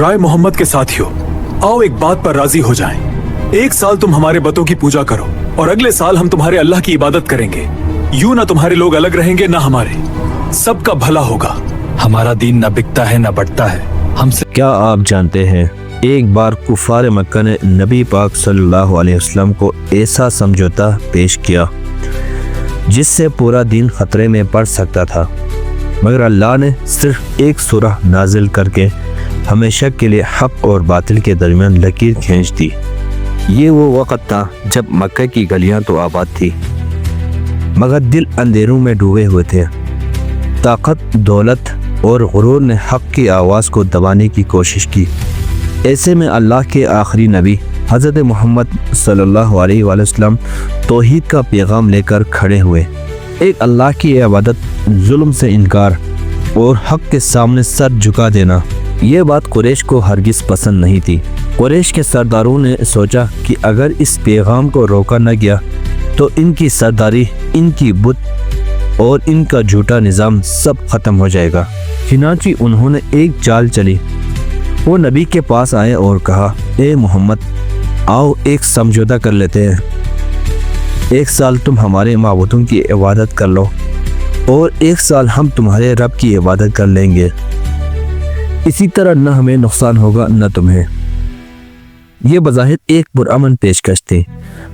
राय मोहम्मद के साथियों, आओ एक बात पर राजी हो जाएं। एक साल तुम हमारे बतों की पूजा करो और अगले साल हम तुम्हारे अल्लाह की इबादत करेंगे। यूं ना तुम्हारे लोग अलग रहेंगे ना हमारे, सबका भला होगा। हमारा दीन न बिकता है न बढ़ता है हमसे। क्या आप जानते हैं एक बार कुफार मक्का ने नबी पाक सल्लल्लाहु अलैहि वसल्लम को ऐसा समझौता पेश किया जिससे पूरा दीन खतरे में पड़ सकता था, मगर अल्लाह ने सिर्फ एक सूरह नाजिल करके हमेशा के लिए हक और बातिल के दरमियान लकीर खींच दी। ये वो वक़्त था जब मक्का की गलियां तो आबाद थी मगर दिल अंधेरों में डूबे हुए थे। ताकत, दौलत और गुरूर ने हक की आवाज़ को दबाने की कोशिश की। ऐसे में अल्लाह के आखिरी नबी हज़रत मोहम्मद सल्लल्लाहु अलैहि वसल्लम तौहीद का पैगाम लेकर खड़े हुए। एक अल्लाह की इबादत, जुल्म से इनकार और हक के सामने सर झुका देना, ये बात कुरैश को हरगिज़ पसंद नहीं थी। कुरैश के सरदारों ने सोचा कि अगर इस पैगाम को रोका न गया तो इनकी सरदारी, इनकी बुत और इनका झूठा निज़ाम सब ख़त्म हो जाएगा। चुनांचे उन्होंने एक चाल चली। वो नबी के पास आए और कहा, ए मोहम्मद, आओ एक समझौता कर लेते हैं। एक साल तुम हमारे माबूदों की इबादत कर लो और एक साल हम तुम्हारे रब की इबादत कर लेंगे। इसी तरह न हमें नुकसान होगा न तुम्हें। ये बज़ाहिर एक पुरअमन पेशकश थी,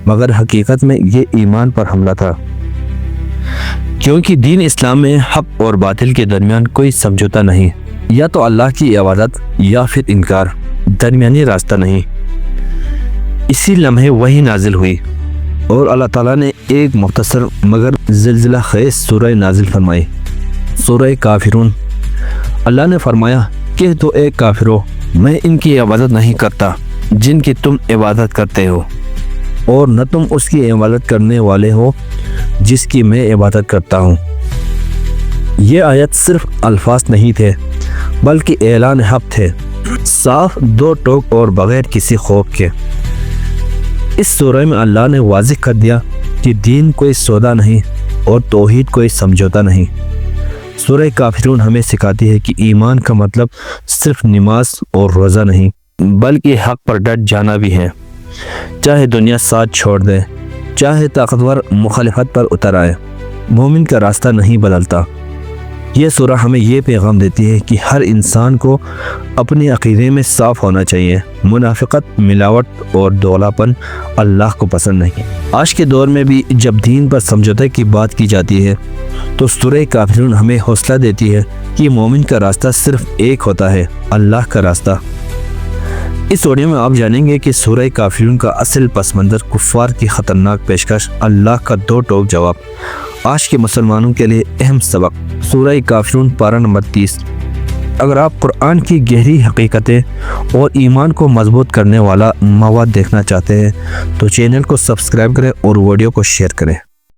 मगर हकीकत में ये ईमान पर हमला था, क्योंकि दीन इस्लाम में हक और बातिल के दरमियान कोई समझौता नहीं। या तो अल्लाह की इबादत या फिर इनकार, दरमियानी रास्ता नहीं। इसी लम्हे वही नाजिल हुई और अल्लाह ताला ने एक मुख्तसर मगर ज़िलज़िला खेज़ सूरह नाजिल फरमाई, सूरह काफिरून। अल्लाह ने फरमाया कि तो एक काफिरो, मैं इनकी इबादत नहीं करता जिनकी तुम इबादत करते हो, और न तुम उसकी इबादत करने वाले हो जिसकी मैं इबादत करता हूँ। ये आयत सिर्फ अल्फाज नहीं थे बल्कि ऐलान हक थे, साफ, दो टोक और बगैर किसी खौफ के। इस सूरह में अल्लाह ने वाज़िह कर दिया कि दीन कोई सौदा नहीं और तौहीद कोई समझौता नहीं। सूरह काफिरून हमें सिखाती है कि ईमान का मतलब सिर्फ नमाज और रोज़ा नहीं बल्कि हक पर डट जाना भी है, चाहे दुनिया साथ छोड़ दे, चाहे ताकतवर मुखालिफत पर उतर आए। मोमिन का रास्ता नहीं बदलता। ये सूरह हमें ये पैगाम देती है कि हर इंसान को अपने अक़ीदे में साफ़ होना चाहिए। मुनाफिकत, मिलावट और दोगलापन अल्लाह को पसंद नहीं। आज के दौर में भी जब दीन पर समझौते की बात की जाती है तो सूरह काफिरून हमें हौसला देती है कि मोमिन का रास्ता सिर्फ एक होता है, अल्लाह का रास्ता। इस ऑडियो में आप जानेंगे कि सूरह काफिरून का असल पस मंज़र, कुफ़ार की ख़तरनाक पेशकश, अल्लाह का दो टोक जवाब। आज के मुसलमानों के लिए अहम सबक, सूरह काफिरून पारा नंबर 30। अगर आप कुरान की गहरी हकीकतें और ईमान को मजबूत करने वाला मवाद देखना चाहते हैं तो चैनल को सब्सक्राइब करें और वीडियो को शेयर करें।